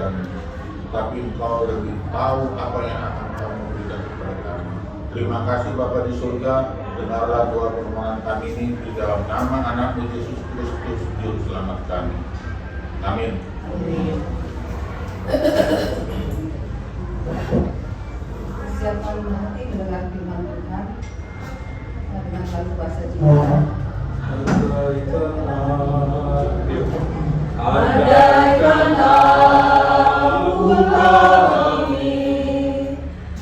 kami, tapi Engkau lebih tahu apa yang akan Kau berikan kepada kami. Terima kasih Bapa di surga, dengarlah doa permohonan kami ini di dalam nama anak-Mu Yesus Kristus, Juru Selamat kami. Amin. Siapkan hati mendengar firman Tuhan dengan lagu bahasa Jawa. Andaikan aku kami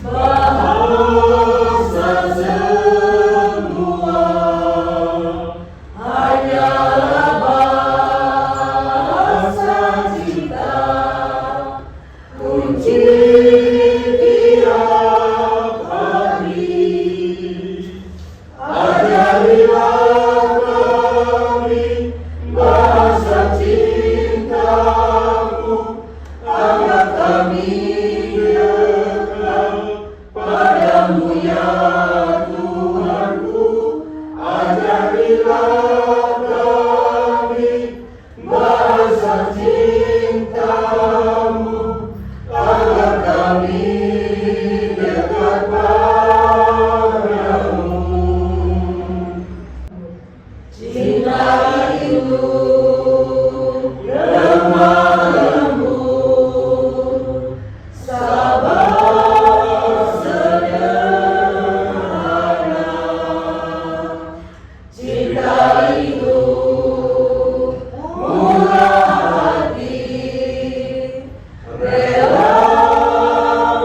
bahasa semua hanyalah bahasa cinta, kunci tiap hari. Ajarilah kami bahasa cinta-Mu, agar kami dekat padamu ya Tuhanku. Ajarilah kami bahasa cinta-Mu, agar kami dekat padamu. Cinta itu lemah lembut, sabar sederhana. Cinta itu murah hati, rela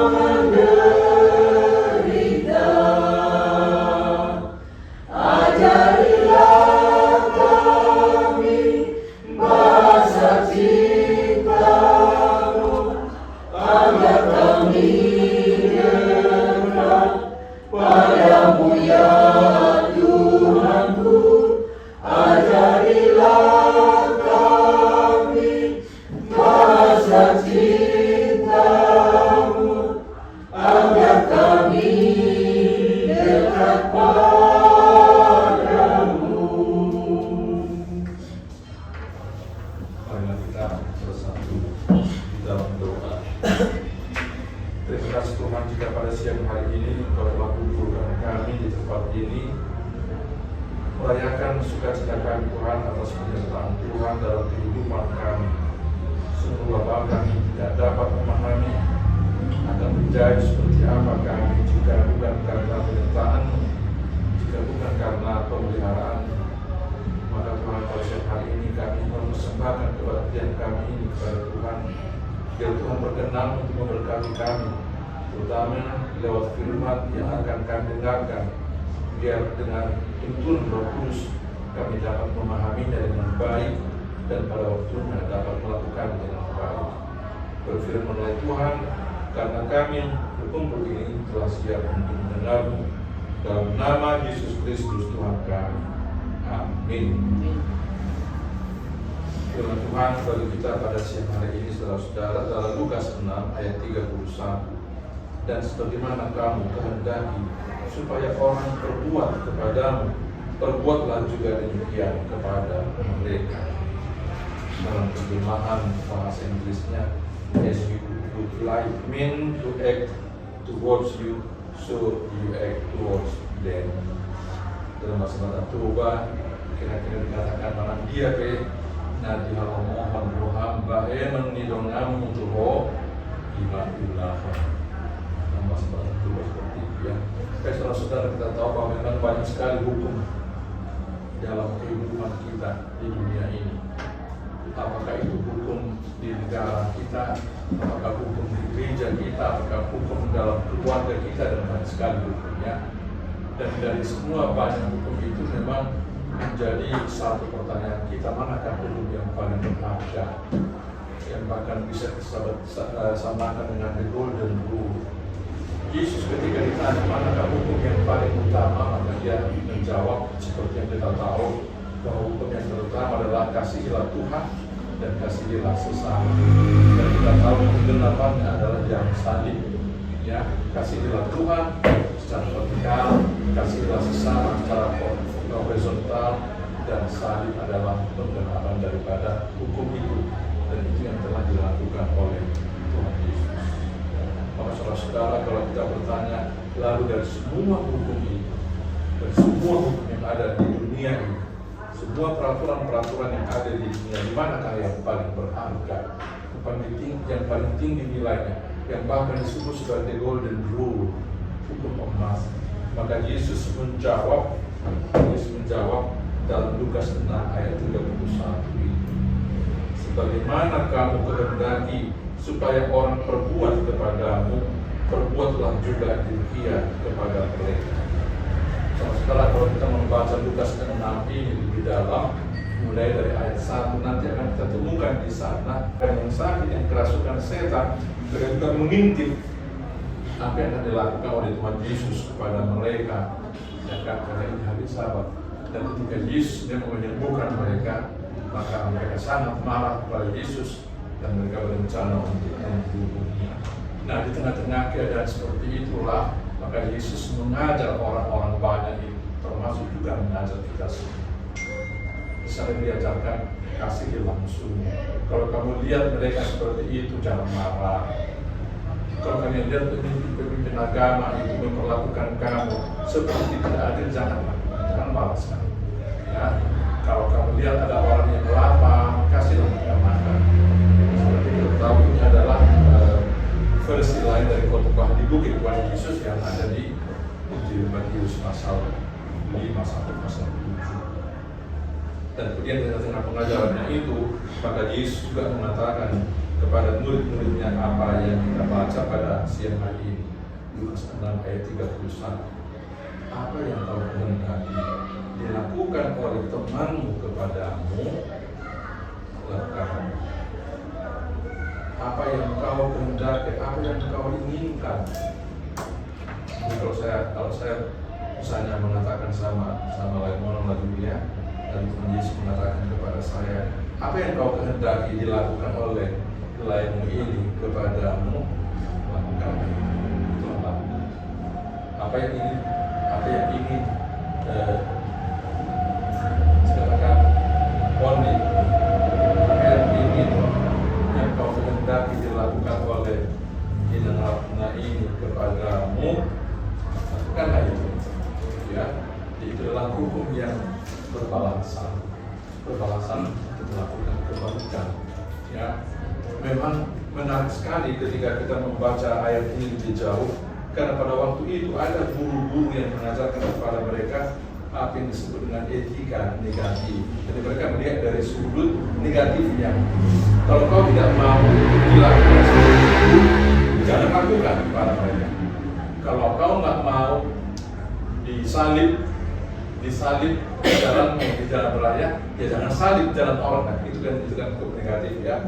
menderita. Ajarilah kami bahasa cinta-Mu, agar kami dekat padamu ya Tuhanku. Ajarilah kami bahasa cinta-Mu, agar kami dekat padamu. Marilah kita bersatu di dalam doa. Terima kasih Tuhan jika pada siang hari ini Engkau telah kumpulkan kami di tempat ini, merayakan sukacita kami Tuhan atas penyertaan Tuhan dalam kehidupan kami. Sungguh Bapa, kami tidak dapat memahami akan menjadi seperti apa kami jika bukan karena penyertaan-Mu, jika bukan karena pemeliharaan-Mu. Maka Tuhan, pada siang hari ini kami mempersembahkan kebaktian kami ini kepada Tuhan, biar Tuhan berkenan untuk memberkati kami, terutama lewat firman yang akan kami dengarkan, biar dengan tuntunan Roh Kudus kami dapat memahaminya dengan baik dan pada waktunya dapat melakukannya dengan baik. Berfirmanlah Tuhan, karena kami berkumpul ini telah siap untuk mendengar-Mu, dalam nama Yesus Kristus Tuhan kami. Amin. Firman Tuhan bagi kita pada siang hari ini, saudara-saudara, dalam Lukas 6 ayat 31. Dan sebagaimana kamu kehendaki supaya orang berbuat kepadamu, perbuatlah juga demikian kepada mereka. Dalam terjemahan bahasa Inggrisnya, as you would like men to act towards you, so you act towards them. Dalam bahasa Toba kira-kira dikatakan mana dia pe na di halamohan roham bae menidongamu tuho ima ilaha. Dalam bahasa Toba seperti itu ya. Saudara-saudara, kita tahu bahwa memang banyak sekali hukum dalam kehidupan kita di dunia ini. Apakah itu hukum di negara kita, apakah hukum di gereja kita, apakah hukum dalam keluarga kita, dan banyak sekali hukumnya. Dan dari semua banyak hukum itu memang menjadi satu pertanyaan kita, manakah hukum yang paling berharga, yang bahkan bisa disamakan dengan the golden rule. Yesus ketika ditanya manakah hukum yang paling utama, maka dia menjawab seperti yang kita tahu, bahwa hukum yang terutama adalah kasihilah Tuhan dan kasihilah sesama. Dan kita tahu kebenarannya adalah yang salib, ya, kasihilah Tuhan secara vertikal, kasihilah sesama secara horizontal, dan salib adalah pembenaran daripada hukum itu, dan itu yang telah dilakukan oleh saudara, kalau kita bertanya, lalu dari semua hukum ini, dari semua hukum yang ada di dunia ini, semua peraturan-peraturan yang ada di dunia, di manakah yang paling berharga, yang paling tinggi nilainya, yang bahkan disebut sebagai golden rule, hukum emas? Maka Yesus menjawab dalam Lukas 6 ayat 31 ini, sebagaimana kamu kehendaki supaya orang perbuat kepadamu, perbuatlah juga demikian kepada mereka. Saudara, kalau kita membaca Lukas 6 ini lebih dalam, mulai dari ayat 1, nanti akan kita temukan di sana yang sakit, yang kerasukan setan, mereka mengintip apa yang akan dilakukan oleh Tuhan Yesus kepada mereka. Ya kan, karena ini hari Sabat, dan ketika Yesus dia menyembuhkan mereka, maka mereka sangat marah kepada Yesus dan mereka berencana untuk membunuhnya. Nah, di tengah-tengah keadaan seperti itulah, maka Yesus mengajar orang-orang banyak itu, termasuk juga mengajar kita semua. Misalnya diajarkan kasih langsung. Kalau kamu lihat mereka seperti itu, jangan marah. Kalau kalian lihat pemimpin agama itu memperlakukan kamu seperti tidak adil, jangan balaskan. Ya, kalau kamu lihat ada orang yang lapar, kasihlah mereka makan. Seperti kita tahu, ini adalah versi lain dari khotbah di Bukit Tuhan Yesus yang ada di Injil Matius pasal 5 sampai pasal 7. Dan kemudian di tengah pengajarannya itu, maka Yesus juga mengatakan kepada murid-muridnya apa yang kita baca pada siang hari ini, Lukas 6 ayat 31. Apa yang kau kehendaki dilakukan oleh temanmu kepadamu, lakukan. Apa yang kau kehendaki, apa yang kau inginkan. Jadi kalau saya misalnya mengatakan sama Laimono Ladulia, dan Tuhan Yesus mengatakan kepada saya, apa yang kau kehendaki dilakukan oleh lainmu ini kepadamu, lakukan. Itulah apa yang ingin silakan Poni, apa yang ingin yang kau kehendaki dilakukan oleh inang ini kepadamu, lakukanlah itu. Ya, itu adalah hukum yang berbalasan untuk melakukan kebaikan. Ya, memang menarik sekali ketika kita membaca ayat ini lebih jauh, karena pada waktu itu ada guru-guru yang mengajarkan kepada mereka apa yang disebut dengan etika negatif. Jadi mereka melihat dari sudut negatifnya. Kalau kau tidak mau dilakukan seperti itu, jangan lakukan kepada mereka. Kalau kau nggak mau disalib jalanmu di jalan raya, ya jangan salib jalan orang. Itu kan hukum negatif, ya.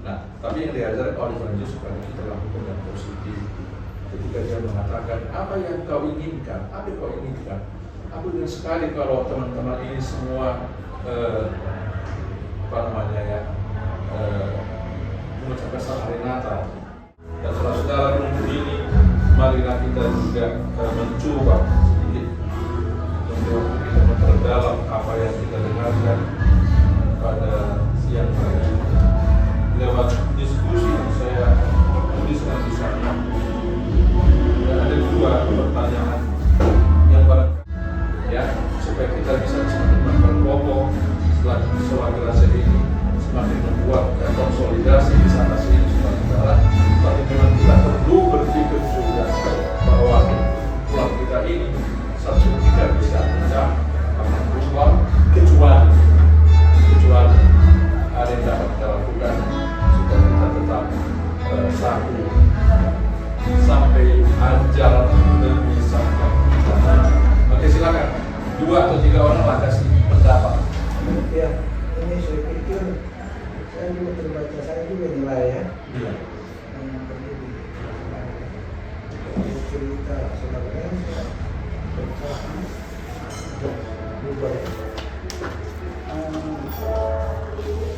Nah, tapi yang diajarkan oleh Tuhan Yesus supaya kita lakukan yang positif. Ketika dia mengatakan apa yang kau inginkan, aku ingin sekali kalau teman-teman ini semua mengucapkan selamat hari Natal. Dan saudara-saudara, untuk ini marilah kita juga mencoba sedikit untuk kita memperdalam apa yang kita dengarkan pada siang hari ini lewat diskusi yang saya tuliskan di sana. Dan ada dua pertanyaan yang barangkali ya, supaya kita bisa semakin memperkokoh setelah sholat gerasa ini, semakin membuat konsolidasi di sana sini, saudara. Tapi memang kita perlu berpikir juga bahwa Tuhan kita ini satu tidak bisa tidak akan berubah kecuali ada yang dapat kita lakukan supaya kita tetap satu sampai ajar demi sampai sana. Oke, silakan 2 atau 3 orang lah kasih pendapat. Ya, ini saya pikir saya juga terbaca, saya juga nilai ya. Iya. Yang perlu cerita sebenarnya berubah ya.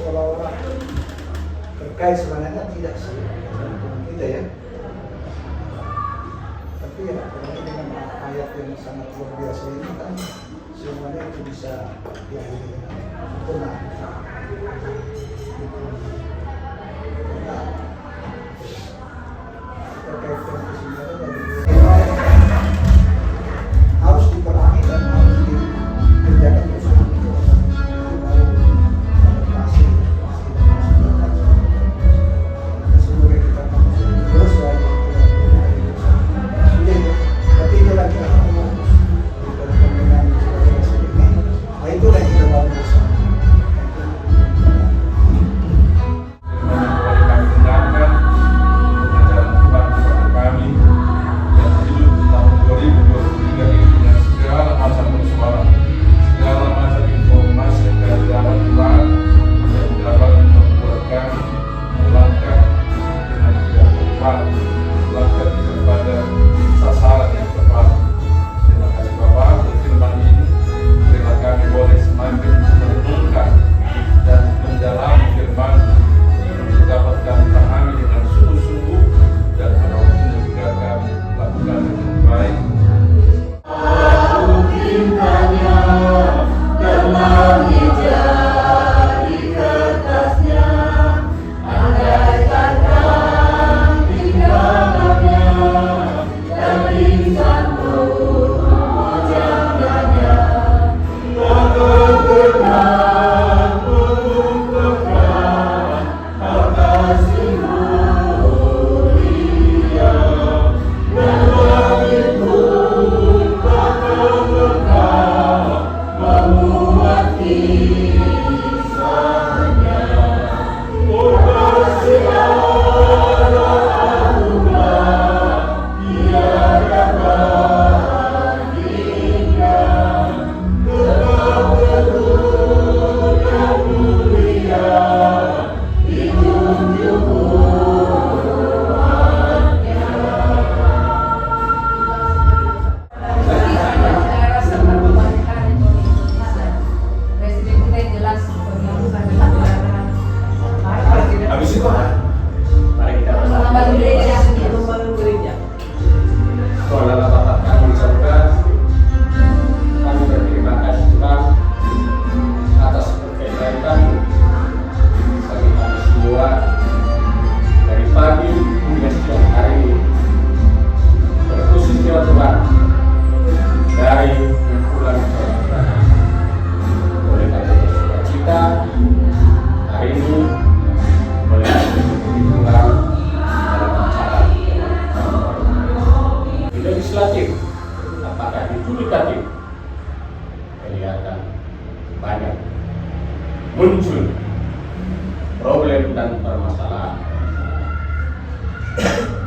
Seolah-olah terkait sebenarnya tidak sih dengan kita ya. Tapi ya dengan ayat yang sangat luar biasa ini kan semuanya itu bisa diakhiri dengan benar. Nah, terkait dengan kesimpulan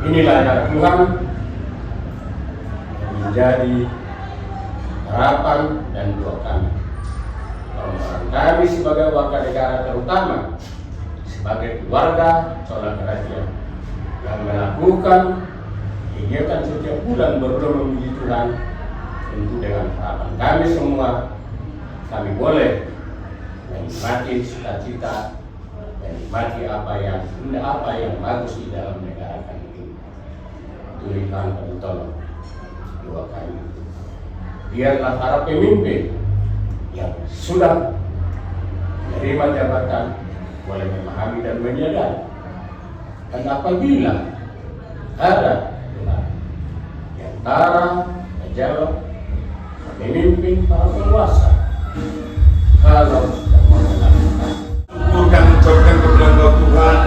Inilah ya Tuhan yang menjadi harapan dan doa kami. Permohonan kami sebagai warga negara, terutama sebagai keluarga seorang kerajaan yang melakukan kegiatan setiap bulan berdoa memuji Tuhan, tentu dengan harapan kami semua kami boleh menikmati cita-cita, menikmati apa yang bagus di dalam negara kami ini. Tuhan tolong doa kami. Biarlah para pemimpin yang sudah menerima jabatan boleh memahami dan menyadari, dan apabila ada di antara pejabat, pemimpin, para penguasa, kalau sudah melakukan kami ucapkan kepada Engkau Tuhan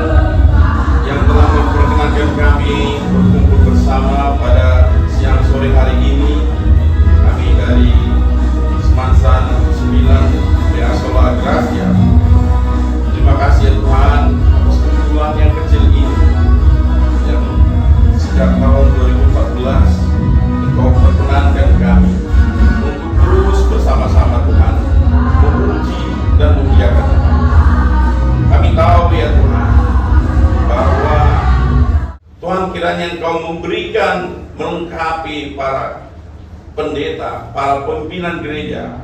yang telah memperkenankan kami berkumpul bersama pada siang sore hari ini. Kami dari Semansan 9 PA Solo Agraria. Terima kasih ya Tuhan atas kumpulan yang kecil ini yang sejak tahun 2014 Engkau perkenankan kami untuk terus bersama-sama Tuhan memuji dan memuliakan Tuhan. Kami tahu ya Tuhan bahwa Tuhan kiranya Engkau memberikan melengkapi para pendeta, para pimpinan gereja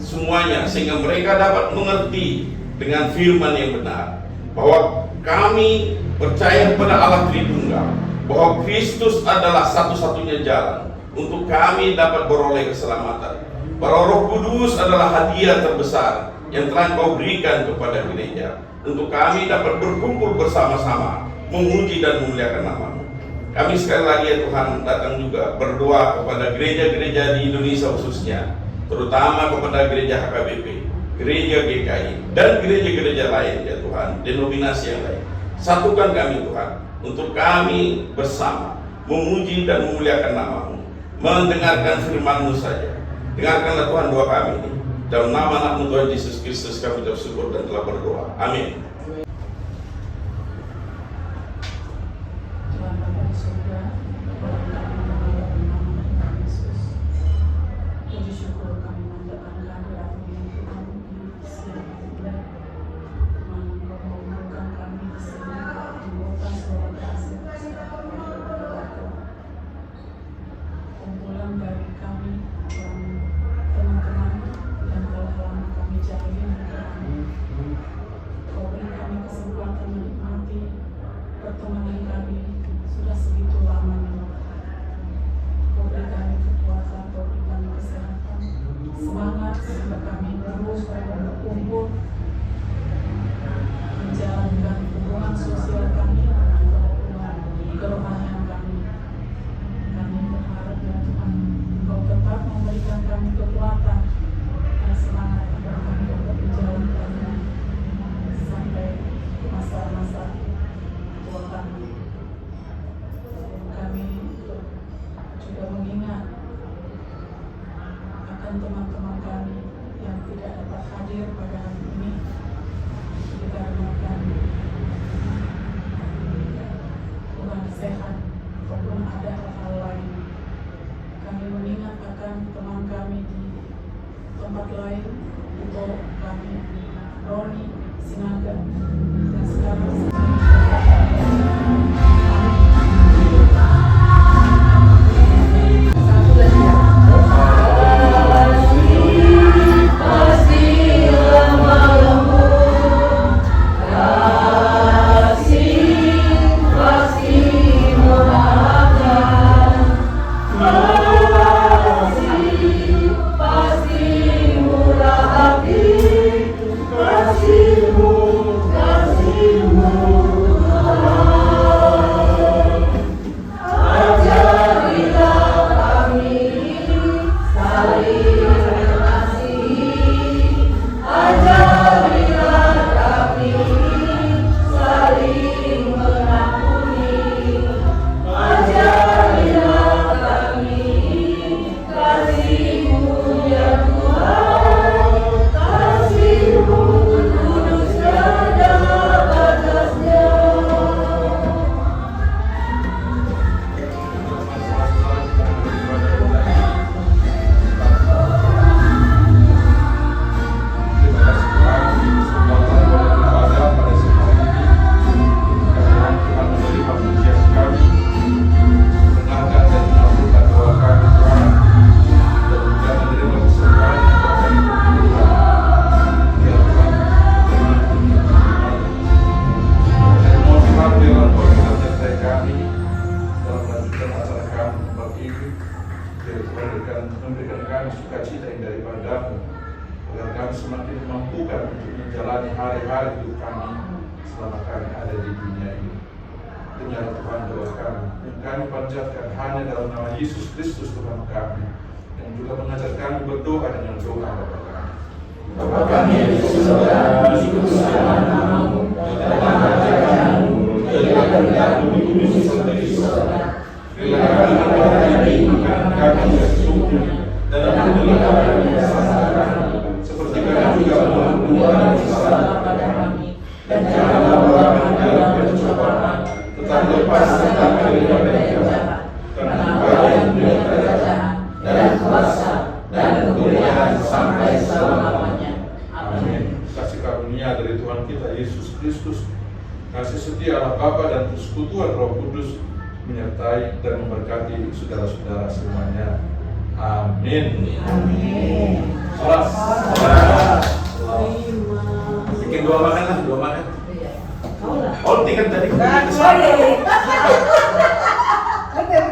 semuanya, sehingga mereka dapat mengerti dengan firman yang benar bahwa kami percaya kepada Allah Tritunggal, bahwa Kristus adalah satu-satunya jalan untuk kami dapat beroleh keselamatan. Bahwa Roh Kudus adalah hadiah terbesar yang telah Kau berikan kepada gereja untuk kami dapat berkumpul bersama-sama memuji dan memuliakan nama-Mu. Kami sekali lagi ya Tuhan datang juga berdoa kepada gereja-gereja di Indonesia khususnya, terutama kepada gereja HKBP, gereja GKI, dan gereja-gereja lain ya Tuhan, denominasi yang lain. Satukan kami Tuhan, untuk kami bersama memuji dan memuliakan nama-Mu, mendengarkan firman-Mu saja. Dengarkanlah Tuhan doa kami ini. Dalam nama anak-Mu Tuhan Yesus Kristus kami ucap syukur dan telah berdoa. Amin. Tuhan Bapa di surga, puji syukur kami mendatangkan kehadiran Tuhan di siang ini. Engkau mengumpulkan kami di sini anggota Solo Agraria, kumpulan dari kami yang teman-teman dan telah lama kami jalin. Kau beri kami kesempatan menikmati pertemanan kami sudah segitu lamanya. kami dalam melanjutkan acara kami pagi ini. Biar Tuhan memberikan kami sukacita yang daripada-Mu, agar kami semakin dimampukan untuk menjalani hari-hari hidup kami selama kami ada di dunia ini. Dengar Tuhan doa kami, yang kami panjatkan hanya dalam nama Yesus Kristus Tuhan kami, yang juga mengajar kami berdoa dengan doa Bapa kami. Bapa kami yang di surga, dikuduskanlah namamu, datanglah kerajaanmu, jadilah kehendakmu di bumi seperti di surga. Berilah kami pada hari ini makanan kami yang sesungguhnya, dan ampunilah kami kesalahan kami, seperti kami juga mengampuni orang yang salah kepada kami, dan janganlah bawa kami dalam pencobaan, tetapi lepaskan kami daripada yang jahat. Karena Engkau yang punya kerajaan dan kuasa dan kemuliaan sampai selama-lamanya. Amin. Kasih karunia dari Tuhan kita Yesus Kristus, kasih setia Allah Bapa dan persekutuan Roh Kudus menyertai dan memberkati saudara-saudara semuanya. Amin. Amin. Salas. Bikin dua makan lah, dua makan. Oh, kan tadi.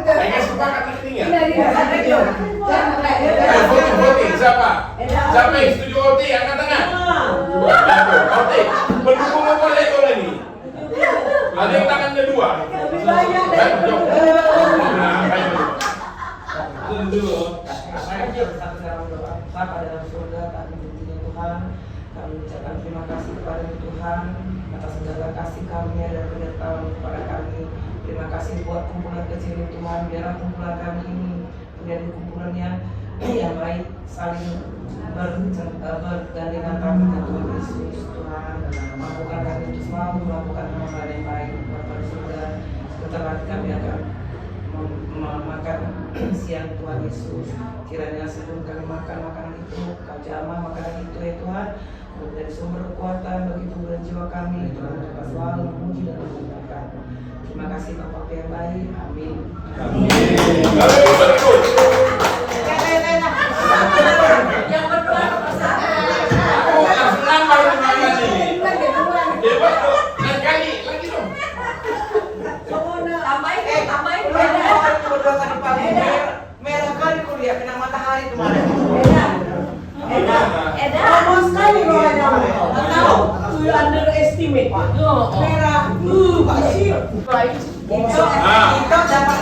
Pengen sepakat ini ya? Voting, siapa? Siapa yang setuju voting? Angkat tangan. Voting. Pendukung apa lagi orang ini? Ada yang tangannya dua. Lebih banyak dari Bapa dalam surga, kami memuji Tuhan, kami mengucapkan terima kasih kepada Tuhan atas segala kasih karunia dan penyertaan kepada kami. Terima kasih buat kumpulan kecil ini Tuhan, biarlah kumpulan kami ini menjadi kumpulan yang baik, saling bergandengan kami dengan Tuhan Yesus. Tuhan, mampukan kami untuk selalu melakukan hal-hal yang baik Bapa di surga. Sebentar lagi kami akan makan siang Tuhan Yesus. Kiranya sebelum kami makan makanan itu, Kau jamah makanan itu ya Tuhan, menjadi sumber kekuatan bagi tubuh dan jiwa kami. Tuhan dapat selalu memuji dan memuliakan. Terima kasih Bapa yang baik. Amin. yang berdua Aku langsung nambah di mana nih? Hebat tuh. Lain kali, lagi dong. tambahin Berdua kali pagi merah kali kuliah kena matahari kemarin. Lama sekali lo ada tahu you underestimate merah kasih Kita dapat